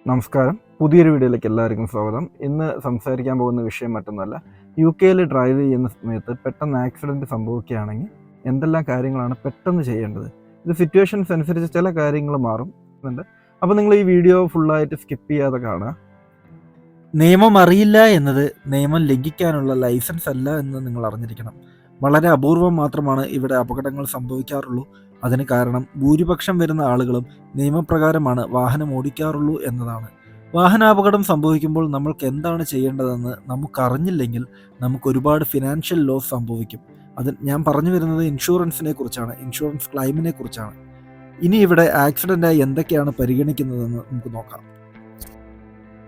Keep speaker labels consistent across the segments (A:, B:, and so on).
A: നമസ്കാരം. പുതിയൊരു വീഡിയോയിലേക്ക് എല്ലാവർക്കും സ്വാഗതം. ഇന്ന് സംസാരിക്കാൻ പോകുന്ന വിഷയം മറ്റൊന്നുമല്ല. UK ഡ്രൈവ് ചെയ്യുന്ന സമയത്ത് പെട്ടെന്ന് ആക്സിഡൻറ്റ് സംഭവിക്കുകയാണെങ്കിൽ എന്തെല്ലാം കാര്യങ്ങളാണ് പെട്ടെന്ന് ചെയ്യേണ്ടത്. ഇത് സിറ്റുവേഷൻസ് അനുസരിച്ച് ചില കാര്യങ്ങൾ മാറുന്നുണ്ട്. അപ്പോൾ നിങ്ങൾ ഈ വീഡിയോ ഫുള്ളായിട്ട് സ്കിപ്പ് ചെയ്യാതെ കാണുക.
B: നിയമം അറിയില്ല എന്നത് നിയമം ലംഘിക്കാനുള്ള ലൈസൻസ് അല്ല എന്ന് നിങ്ങൾ അറിഞ്ഞിരിക്കണം. വളരെ അപൂർവം മാത്രമാണ് ഇവിടെ അപകടങ്ങൾ സംഭവിക്കാറുള്ളൂ. അതിന് കാരണം ഭൂരിപക്ഷം വരുന്ന ആളുകളും നിയമപ്രകാരമാണ് വാഹനം ഓടിക്കാറുള്ളൂ എന്നതാണ്. വാഹനാപകടം സംഭവിക്കുമ്പോൾ നമ്മൾക്ക് എന്താണ് ചെയ്യേണ്ടതെന്ന് നമുക്കറിഞ്ഞില്ലെങ്കിൽ നമുക്ക് ഒരുപാട് ഫിനാൻഷ്യൽ ലോസ് സംഭവിക്കും. അത് ഞാൻ പറഞ്ഞു വരുന്നത് ഇൻഷുറൻസിനെ കുറിച്ചാണ്, ഇൻഷുറൻസ് ക്ലെയിമിനെ കുറിച്ചാണ്. ഇനി ഇവിടെ ആക്സിഡൻ്റായി എന്തൊക്കെയാണ് പരിഗണിക്കുന്നതെന്ന് നമുക്ക് നോക്കാം.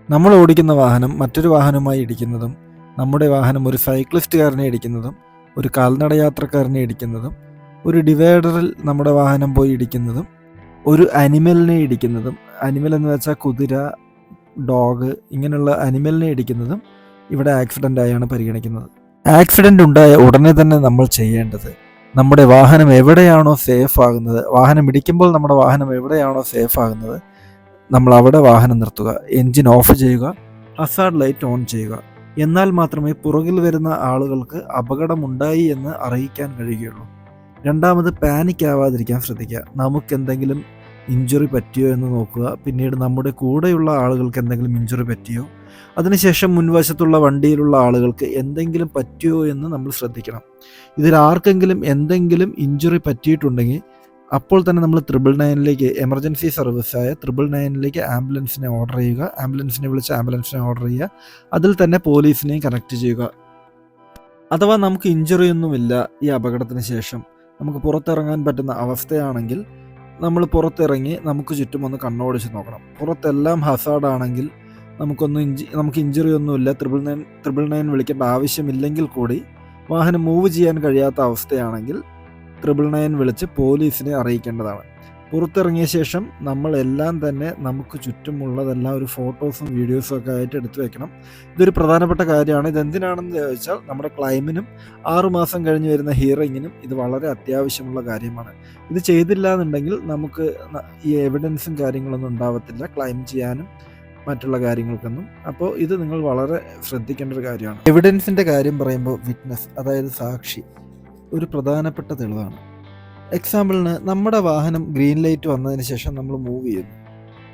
B: നമ്മൾ ഓടിക്കുന്ന വാഹനം മറ്റൊരു വാഹനവുമായി ഇടിക്കുന്നതും, നമ്മുടെ വാഹനം ഒരു സൈക്ലിസ്റ്റുകാരനെ ഇടിക്കുന്നതും, ഒരു കാൽനടയാത്രക്കാരനെ ഇടിക്കുന്നതും, ഒരു ഡിവൈഡറിൽ നമ്മുടെ വാഹനം പോയി ഇടിക്കുന്നതും, ഒരു അനിമലിനെ ഇടിക്കുന്നതും, അനിമൽ എന്ന് വെച്ചാൽ കുതിര, ഡോഗ്, ഇങ്ങനെയുള്ള അനിമലിനെ ഇടിക്കുന്നതും ഇവിടെ ആക്സിഡൻ്റായാണ് പരിഗണിക്കുന്നത്. ആക്സിഡൻ്റ് ഉണ്ടായ ഉടനെ തന്നെ നമ്മൾ ചെയ്യേണ്ടത് നമ്മുടെ വാഹനം എവിടെയാണോ സേഫ് ആകുന്നത്, വാഹനം ഇടിക്കുമ്പോൾ നമ്മുടെ വാഹനം എവിടെയാണോ സേഫ് ആകുന്നത് നമ്മൾ അവിടെ വാഹനം നിർത്തുക, എൻജിൻ ഓഫ് ചെയ്യുക, ഹസാർഡ് ലൈറ്റ് ഓൺ ചെയ്യുക. എന്നാൽ മാത്രമേ പുറകിൽ വരുന്ന ആളുകൾക്ക് അപകടമുണ്ടായി എന്ന് അറിയിക്കാൻ കഴിയുകയുള്ളൂ. രണ്ടാമത് പാനിക് ആവാതിരിക്കാൻ ശ്രദ്ധിക്കുക. നമുക്കെന്തെങ്കിലും ഇഞ്ചുറി പറ്റിയോ എന്ന് നോക്കുക. പിന്നീട് നമ്മുടെ കൂടെയുള്ള ആളുകൾക്ക് എന്തെങ്കിലും ഇഞ്ചുറി പറ്റിയോ, അതിനുശേഷം മുൻവശത്തുള്ള വണ്ടിയിലുള്ള ആളുകൾക്ക് എന്തെങ്കിലും പറ്റിയോ എന്ന് നമ്മൾ ശ്രദ്ധിക്കണം. ഇതിൽ ആർക്കെങ്കിലും എന്തെങ്കിലും ഇഞ്ചുറി പറ്റിയിട്ടുണ്ടെങ്കിൽ അപ്പോൾ തന്നെ നമ്മൾ 999 എമർജൻസി സർവീസായ 999 ആംബുലൻസിനെ ഓർഡർ ചെയ്യുക. ആംബുലൻസിനെ വിളിച്ച് ആംബുലൻസിനെ ഓർഡർ ചെയ്യുക. അതിൽ തന്നെ പോലീസിനെയും കണക്ട് ചെയ്യുക. അഥവാ നമുക്ക് ഇഞ്ചുറിയൊന്നുമില്ല ഈ അപകടത്തിന് ശേഷം നമുക്ക് പുറത്തിറങ്ങാൻ പറ്റുന്ന അവസ്ഥയാണെങ്കിൽ നമ്മൾ പുറത്തിറങ്ങി നമുക്ക് ചുറ്റും ഒന്ന് കണ്ണോടിച്ച് നോക്കണം. പുറത്തെല്ലാം ഹസാർഡാണെങ്കിൽ നമുക്ക് ഇഞ്ചുറി ഒന്നുമില്ല, 999 വിളിക്കേണ്ട ആവശ്യമില്ലെങ്കിൽ കൂടി വാഹനം മൂവ് ചെയ്യാൻ കഴിയാത്ത അവസ്ഥയാണെങ്കിൽ 999 വിളിച്ച് പോലീസിനെ അറിയിക്കേണ്ടതാണ്. പുറത്തിറങ്ങിയ ശേഷം നമ്മളെല്ലാം തന്നെ നമുക്ക് ചുറ്റുമുള്ളതെല്ലാം ഒരു ഫോട്ടോസും വീഡിയോസും ഒക്കെ ആയിട്ട് എടുത്തു വെക്കണം. ഇതൊരു പ്രധാനപ്പെട്ട കാര്യമാണ്. ഇതെന്തിനാണെന്ന് ചോദിച്ചാൽ നമ്മുടെ ക്ലൈമിനും 6 മാസം കഴിഞ്ഞ് വരുന്ന ഹിയറിങ്ങിനും ഇത് വളരെ അത്യാവശ്യമുള്ള കാര്യമാണ്. ഇത് ചെയ്തില്ല എന്നുണ്ടെങ്കിൽ നമുക്ക് ഈ എവിഡൻസും കാര്യങ്ങളൊന്നും ഉണ്ടാവത്തില്ല ക്ലൈം ചെയ്യാനും മറ്റുള്ള കാര്യങ്ങൾക്കൊന്നും. അപ്പോൾ ഇത് നിങ്ങൾ വളരെ ശ്രദ്ധിക്കേണ്ട ഒരു കാര്യമാണ്. എവിഡൻസിൻ്റെ കാര്യം പറയുമ്പോൾ വിറ്റ്നസ്, അതായത് സാക്ഷി, ഒരു പ്രധാനപ്പെട്ട തെളിവാണ്. എക്സാമ്പിളിന് നമ്മുടെ വാഹനം ഗ്രീൻ ലൈറ്റ് വന്നതിന് ശേഷം നമ്മൾ മൂവ് ചെയ്യുന്നു.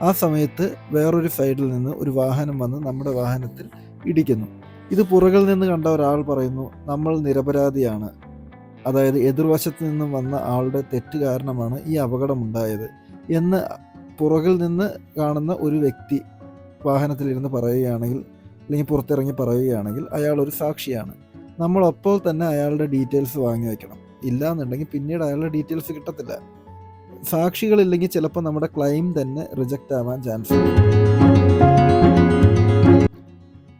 B: ആ സമയത്ത് വേറൊരു സൈഡിൽ നിന്ന് ഒരു വാഹനം വന്ന് നമ്മുടെ വാഹനത്തിൽ ഇടിക്കുന്നു. ഇത് പുറകിൽ നിന്ന് കണ്ട ഒരാൾ പറയുന്നു നമ്മൾ നിരപരാധിയാണ്, അതായത് എതിർവശത്ത് നിന്നും വന്ന ആളുടെ തെറ്റ് കാരണമാണ് ഈ അപകടമുണ്ടായത് എന്ന് പുറകിൽ നിന്ന് കാണുന്ന ഒരു വ്യക്തി വാഹനത്തിലിരുന്ന് പറയുകയാണെങ്കിൽ, അല്ലെങ്കിൽ പുറത്തിറങ്ങി പറയുകയാണെങ്കിൽ അയാൾ ഒരു സാക്ഷിയാണ്. നമ്മൾ അപ്പോൾ തന്നെ അയാളുടെ ഡീറ്റെയിൽസ് വാങ്ങി വയ്ക്കണം. ഇല്ലാന്നുണ്ടെങ്കിൽ പിന്നീട് അയാളുടെ ഡീറ്റെയിൽസ് കിട്ടത്തില്ല. സാക്ഷികളില്ലെങ്കിൽ ചിലപ്പോൾ നമ്മുടെ ക്ലെയിം തന്നെ റിജക്റ്റ് ആവാൻ ചാൻസ് ഉണ്ട്.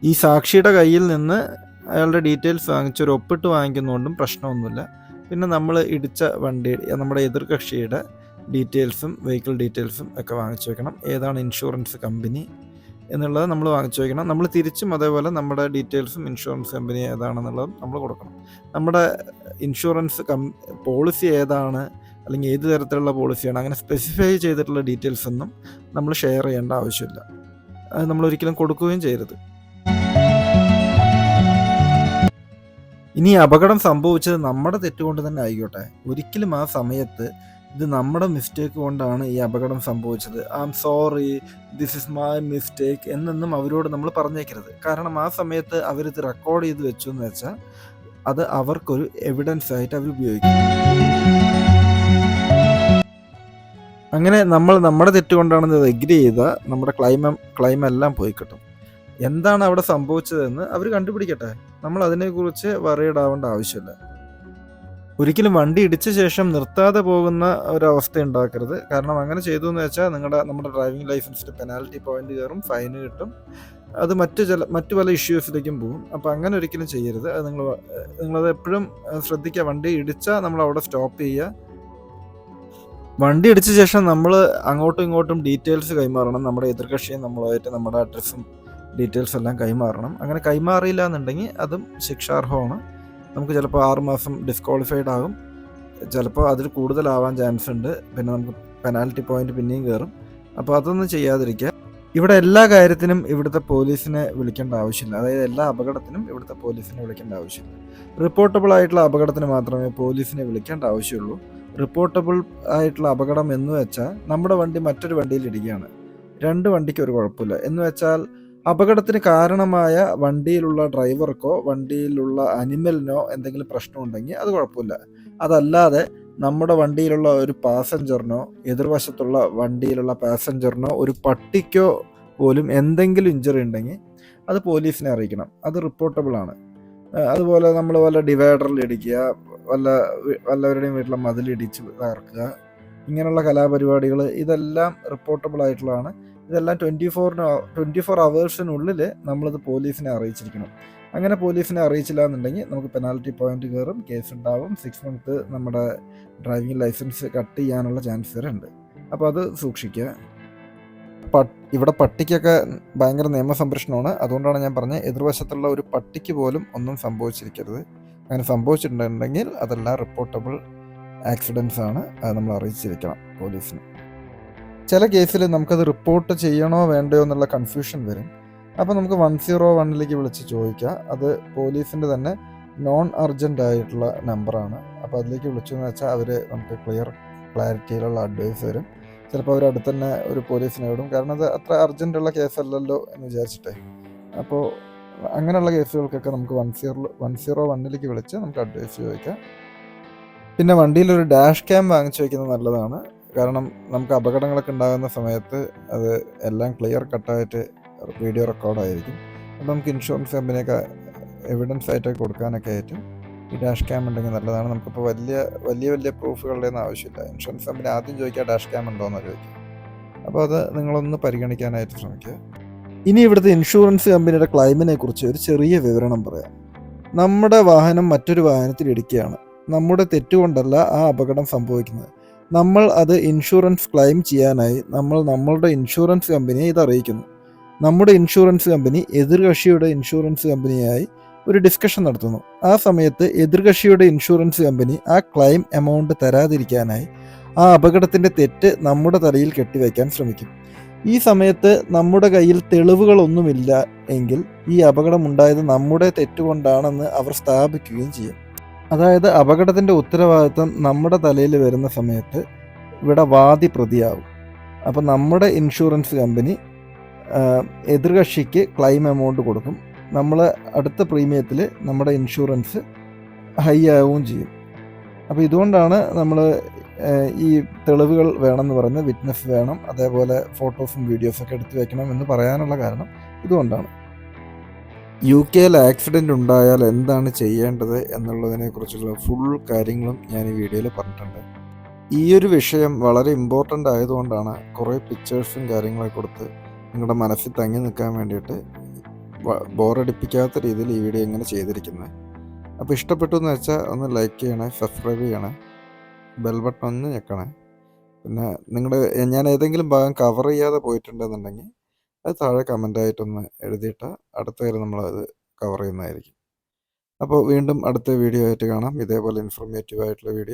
B: ഈ സാക്ഷിയുടെ കയ്യിൽ നിന്ന് അയാളുടെ ഡീറ്റെയിൽസ് വാങ്ങിച്ചൊരു ഒപ്പിട്ട് വാങ്ങിക്കുന്നതുകൊണ്ടും പ്രശ്നമൊന്നുമില്ല. പിന്നെ നമ്മൾ ഇടിച്ച വണ്ടി, നമ്മുടെ എതിർകക്ഷിയുടെ ഡീറ്റെയിൽസും വെഹിക്കിൾ ഡീറ്റെയിൽസും ഒക്കെ വാങ്ങിച്ചു വെക്കണം. ഏതാണ് ഇൻഷുറൻസ് കമ്പനി എന്നുള്ളത് നമ്മൾ വാങ്ങിച്ചു വയ്ക്കണം. നമ്മൾ തിരിച്ചും അതേപോലെ നമ്മുടെ ഡീറ്റെയിൽസും ഇൻഷുറൻസ് കമ്പനി ഏതാണെന്നുള്ളതും നമ്മൾ കൊടുക്കണം. നമ്മുടെ ഇൻഷുറൻസ് പോളിസി ഏതാണ്, അല്ലെങ്കിൽ ഏത് തരത്തിലുള്ള പോളിസിയാണ്, അങ്ങനെ സ്പെസിഫൈ ചെയ്തിട്ടുള്ള ഡീറ്റെയിൽസ് ഒന്നും നമ്മൾ ഷെയർ ചെയ്യേണ്ട ആവശ്യമില്ല. അത് നമ്മൾ ഒരിക്കലും കൊടുക്കുകയും ചെയ്യരുത്. ഇനി അപകടം സംഭവിച്ചത് നമ്മുടെ തെറ്റുകൊണ്ട് തന്നെ ആയിക്കോട്ടെ, ഒരിക്കലും ആ സമയത്ത് ഇത് നമ്മുടെ മിസ്റ്റേക്ക് കൊണ്ടാണ് ഈ അപകടം സംഭവിച്ചത്, I am sorry, this is my mistake എന്നൊന്നും അവരോട് നമ്മൾ പറഞ്ഞേക്കരുത്. കാരണം ആ സമയത്ത് അവരിത് റെക്കോർഡ് ചെയ്ത് വെച്ചു എന്ന് വെച്ചാൽ അത് അവർക്കൊരു എവിഡൻസ് ആയിട്ട് അവർ ഉപയോഗിക്കും. അങ്ങനെ നമ്മൾ നമ്മുടെ തെറ്റുകൊണ്ടാണെന്ന് എഗ്രി ചെയ്താൽ നമ്മുടെ ക്ലൈം എല്ലാം പോയി കിട്ടും. എന്താണ് അവിടെ സംഭവിച്ചതെന്ന് അവർ കണ്ടുപിടിക്കട്ടെ. നമ്മൾ അതിനെക്കുറിച്ച് വറീഡ് ആവേണ്ട ആവശ്യമില്ല. ഒരിക്കലും വണ്ടി ഇടിച്ച ശേഷം നിർത്താതെ പോകുന്ന ഒരവസ്ഥ ഉണ്ടാക്കരുത്. കാരണം അങ്ങനെ ചെയ്തു എന്ന് വെച്ചാൽ നമ്മുടെ ഡ്രൈവിംഗ് ലൈസൻസിൽ പെനാൽറ്റി പോയിന്റ് കയറും, ഫൈന് കിട്ടും. അത് മറ്റു പല ഇഷ്യൂസിലേക്കും പോകും. അപ്പോൾ അങ്ങനെ ഒരിക്കലും ചെയ്യരുത്. അത് നിങ്ങളത് എപ്പോഴും ശ്രദ്ധിക്കുക. വണ്ടി ഇടിച്ചാൽ നമ്മൾ അവിടെ സ്റ്റോപ്പ് ചെയ്യുക. വണ്ടി ഇടിച്ച ശേഷം നമ്മൾ അങ്ങോട്ടും ഇങ്ങോട്ടും ഡീറ്റെയിൽസ് കൈമാറണം. നമ്മുടെ എതിർകക്ഷിയും നമ്മളുമായിട്ട് നമ്മുടെ അഡ്രസ്സും ഡീറ്റെയിൽസ് എല്ലാം കൈമാറണം. അങ്ങനെ കൈമാറിയില്ല എന്നുണ്ടെങ്കിൽ അതും ശിക്ഷാർഹമാണ്. നമുക്ക് ചിലപ്പോൾ 6 മാസം ഡിസ്ക്വാളിഫൈഡ് ആകും, ചിലപ്പോൾ അതിൽ കൂടുതലാവാൻ ചാൻസ് ഉണ്ട്. പിന്നെ നമുക്ക് പെനാൽറ്റി പോയിന്റ് പിന്നെയും കയറും. അപ്പോൾ അതൊന്നും ചെയ്യാതിരിക്കുക.
A: ഇവിടെ എല്ലാ കാര്യത്തിനും ഇവിടുത്തെ പോലീസിനെ വിളിക്കേണ്ട ആവശ്യമില്ല. അതായത് എല്ലാ അപകടത്തിനും ഇവിടുത്തെ പോലീസിനെ വിളിക്കേണ്ട ആവശ്യമില്ല. റിപ്പോർട്ടബിൾ ആയിട്ടുള്ള അപകടത്തിന് മാത്രമേ പോലീസിനെ വിളിക്കേണ്ട ആവശ്യമുള്ളൂ. റിപ്പോർട്ടബിൾ ആയിട്ടുള്ള അപകടം എന്ന് വെച്ചാൽ നമ്മുടെ വണ്ടി മറ്റൊരു വണ്ടിയിൽ ഇടിക്കുകയാണ്, രണ്ട് വണ്ടിക്ക് ഒരു കുഴപ്പമില്ല എന്ന് വെച്ചാൽ അപകടത്തിന് കാരണമായ വണ്ടിയിലുള്ള ഡ്രൈവർക്കോ വണ്ടിയിലുള്ള അനിമലിനോ എന്തെങ്കിലും പ്രശ്നമുണ്ടെങ്കിൽ അത് കുഴപ്പമില്ല. അതല്ലാതെ നമ്മുടെ വണ്ടിയിലുള്ള ഒരു പാസഞ്ചറിനോ എതിർവശത്തുള്ള വണ്ടിയിലുള്ള പാസഞ്ചറിനോ ഒരു പട്ടിക്കോ പോലും എന്തെങ്കിലും ഇഞ്ചറി ഉണ്ടെങ്കിൽ അത് പോലീസിനെ അറിയിക്കണം. അത് റിപ്പോർട്ടബിൾ ആണ്. അതുപോലെ നമ്മൾ വല്ല ഡിവൈഡറിൽ ഇടിക്കുക, വല്ലവരുടെയും വീട്ടിലെ മതിലിടിച്ച് തകർക്കുക, ഇങ്ങനെയുള്ള കലാപരിപാടികൾ ഇതെല്ലാം റിപ്പോർട്ടബിൾ ആയിട്ടുള്ളതാണ്. ഇതെല്ലാം 24 അവേഴ്സിനുള്ളിൽ നമ്മളിത് പോലീസിനെ അറിയിച്ചിരിക്കണം. അങ്ങനെ പോലീസിനെ അറിയിച്ചില്ല എന്നുണ്ടെങ്കിൽ നമുക്ക് പെനാൽറ്റി പോയിന്റ് കയറും, കേസ് ഉണ്ടാവും, 6 മന്ത് നമ്മുടെ ഡ്രൈവിംഗ് ലൈസൻസ് കട്ട് ചെയ്യാനുള്ള ചാൻസ് വരെ ഉണ്ട്. അപ്പോൾ അത് സൂക്ഷിക്കുക. ഇവിടെ പട്ടിക്കൊക്കെ ഭയങ്കര നിയമസംരക്ഷണമാണ്. അതുകൊണ്ടാണ് ഞാൻ പറഞ്ഞത് എതിർവശത്തുള്ള ഒരു പട്ടിക്ക് പോലും ഒന്നും സംഭവിച്ചിരിക്കരുത്. അങ്ങനെ സംഭവിച്ചിട്ടുണ്ടെങ്കിൽ അതെല്ലാം റിപ്പോർട്ടബിൾ ആക്സിഡൻസ് ആണ്. അത് നമ്മൾ അറിയിച്ചിരിക്കണം പോലീസിന്. ചില കേസിൽ നമുക്കത് റിപ്പോർട്ട് ചെയ്യണോ വേണ്ടയോ എന്നുള്ള കൺഫ്യൂഷൻ വരും. അപ്പോൾ നമുക്ക് 101 വിളിച്ച് ചോദിക്കുക. അത് പോലീസിൻ്റെ തന്നെ നോൺ അർജൻറ്റ് ആയിട്ടുള്ള നമ്പറാണ്. അപ്പോൾ അതിലേക്ക് വിളിച്ചെന്ന് വെച്ചാൽ അവർ നമുക്ക് ക്ലാരിറ്റിയിലുള്ള അഡ്വൈസ് തരും. ചിലപ്പോൾ അവർ അടുത്ത് തന്നെ ഒരു പോലീസിനെ വിടും, കാരണം അത് അത്ര അർജൻറ്റുള്ള കേസല്ലല്ലോ എന്ന് വിചാരിച്ചിട്ടേ. അപ്പോൾ അങ്ങനെയുള്ള കേസുകൾക്കൊക്കെ നമുക്ക് 101 വിളിച്ച് നമുക്ക് അഡ്വൈസ് ചോദിക്കാം. പിന്നെ വണ്ടിയിലൊരു ഡാഷ് ക്യാം വാങ്ങിച്ചു വയ്ക്കുന്നത് നല്ലതാണ്. കാരണം നമുക്ക് അപകടങ്ങളൊക്കെ ഉണ്ടാകുന്ന സമയത്ത് അത് എല്ലാം ക്ലിയർ കട്ടായിട്ട് വീഡിയോ റെക്കോർഡായിരിക്കും. അപ്പോൾ നമുക്ക് ഇൻഷുറൻസ് കമ്പനിയൊക്കെ എവിഡൻസ് ആയിട്ടൊക്കെ കൊടുക്കാനൊക്കെ ആയിട്ട് ഈ ഡാഷ് ക്യാം ഉണ്ടെങ്കിൽ നല്ലതാണ്. നമുക്കിപ്പോൾ വലിയ പ്രൂഫുകളുടെ ഒന്നും ആവശ്യമില്ല. ഇൻഷുറൻസ് കമ്പനി ആദ്യം ചോദിക്കുക ഡാഷ് ക്യാം ഉണ്ടോയെന്ന് ചോദിക്കുക. അപ്പോൾ അത് നിങ്ങളൊന്ന് പരിഗണിക്കാനായിട്ട് ശ്രമിക്കുക. ഇനി ഇവിടുത്തെ ഇൻഷുറൻസ് കമ്പനിയുടെ ക്ലെയിമിനെ കുറിച്ച് ഒരു ചെറിയ വിവരണം പറയാം. നമ്മുടെ വാഹനം മറ്റൊരു വാഹനത്തിൽ ഇടിക്കുകയാണ്. നമ്മുടെ തെറ്റുകൊണ്ടല്ല ആ അപകടം സംഭവിക്കുന്നത്. നമ്മൾ അത് ഇൻഷുറൻസ് ക്ലെയിം ചെയ്യാനായി നമ്മളുടെ ഇൻഷുറൻസ് കമ്പനിയെ ഇത് അറിയിക്കുന്നു. നമ്മുടെ ഇൻഷുറൻസ് കമ്പനി എതിർകക്ഷിയുടെ ഇൻഷുറൻസ് കമ്പനിയായി ഒരു ഡിസ്കഷൻ നടത്തുന്നു. ആ സമയത്ത് എതിർകക്ഷിയുടെ ഇൻഷുറൻസ് കമ്പനി ആ ക്ലെയിം എമൗണ്ട് തരാതിരിക്കാനായി ആ അപകടത്തിൻ്റെ തെറ്റ് നമ്മുടെ തലയിൽ കെട്ടിവയ്ക്കാൻ ശ്രമിക്കും. ഈ സമയത്ത് നമ്മുടെ കയ്യിൽ തെളിവുകളൊന്നുമില്ല എങ്കിൽ ഈ അപകടമുണ്ടായത് നമ്മുടെ തെറ്റുകൊണ്ടാണെന്ന് അവർ സ്ഥാപിക്കുകയും ചെയ്യും. അതായത് അപകടത്തിൻ്റെ ഉത്തരവാദിത്വം നമ്മുടെ തലയിൽ വരുന്ന സമയത്ത് ഇവിടെ വാദി പ്രതിയാവും. അപ്പോൾ നമ്മുടെ ഇൻഷുറൻസ് കമ്പനി എതിർകക്ഷിക്ക് ക്ലെയിം എമൗണ്ട് കൊടുക്കും. നമ്മൾ അടുത്ത പ്രീമിയത്തിൽ നമ്മുടെ ഇൻഷുറൻസ് ഹൈ ആവുകയും ചെയ്യും. അപ്പോൾ ഇതുകൊണ്ടാണ് നമ്മൾ ഈ തെളിവുകൾ വേണമെന്ന് പറയുന്നത്. വിറ്റ്നസ് വേണം, അതേപോലെ ഫോട്ടോസും വീഡിയോസൊക്കെ എടുത്തു വെക്കണം എന്ന് പറയാനുള്ള കാരണം ഇതുകൊണ്ടാണ്. UK ആക്സിഡൻ്റ് ഉണ്ടായാൽ എന്താണ് ചെയ്യേണ്ടത് എന്നുള്ളതിനെക്കുറിച്ചുള്ള ഫുൾ കാര്യങ്ങളും ഞാൻ ഈ വീഡിയോയിൽ പറഞ്ഞിട്ടുണ്ട്. ഈ ഒരു വിഷയം വളരെ ഇമ്പോർട്ടൻ്റ് ആയതുകൊണ്ടാണ് കുറേ പിക്ചേഴ്സും കാര്യങ്ങളൊക്കെ കൊടുത്ത് നിങ്ങളുടെ മനസ്സിൽ തങ്ങി നിൽക്കാൻ വേണ്ടിയിട്ട് ബോറടിപ്പിക്കാത്ത രീതിയിൽ ഈ വീഡിയോ ഇങ്ങനെ ചെയ്തിരിക്കുന്നത്. അപ്പോൾ ഇഷ്ടപ്പെട്ടു എന്ന് വെച്ചാൽ ഒന്ന് ലൈക്ക് ചെയ്യണേ, സബ്സ്ക്രൈബ് ചെയ്യണേ, ബെൽ ബട്ടൺ ഒന്ന് ഞെക്കണേ. പിന്നെ ഞാൻ ഏതെങ്കിലും ഭാഗം കവർ ചെയ്യാതെ പോയിട്ടുണ്ടെന്നുണ്ടെങ്കിൽ അത് താഴെ കമൻ്റായിട്ടൊന്ന് എഴുതിയിട്ട് അടുത്ത കാര്യം നമ്മളത് കവർ ചെയ്യുന്നതായിരിക്കും. അപ്പോൾ വീണ്ടും അടുത്ത വീഡിയോ ആയിട്ട് കാണാം. ഇതേപോലെ ഇൻഫോർമേറ്റീവ് ആയിട്ടുള്ള വീഡിയോ.